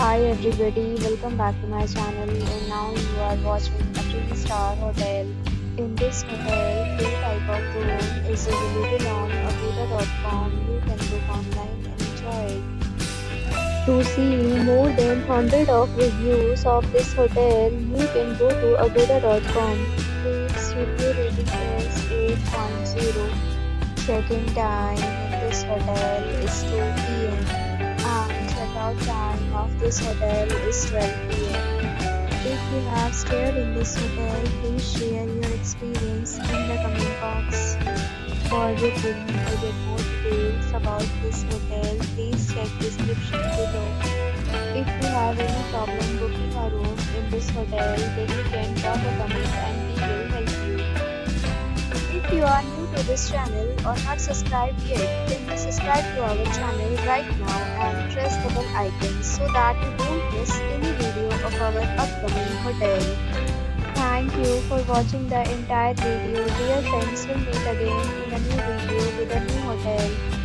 Hi everybody, welcome back to my channel and now you are watching a 3-star hotel. In this hotel, 3 type of room is available on agoda.com. You can book online and enjoy it. To see more than 100 of reviews of this hotel, you can go to agoda.com. Its review rating is 8.0. Check-in time in this hotel is 2 p.m. and check-out time of this hotel is 12 p.m. If you have stayed in this hotel, please share your experience in the comment box. For booking or get more details about this hotel, please check description below. If you have any problem booking a room in this hotel, then you can drop a comment and we will help you. If you are new to this channel or not subscribed yet, then please subscribe to our channel right now and press the bell icon so that you don't miss any video of our upcoming hotel. Thank you for watching the entire video. Dear friends, will meet again in a new video with a new hotel.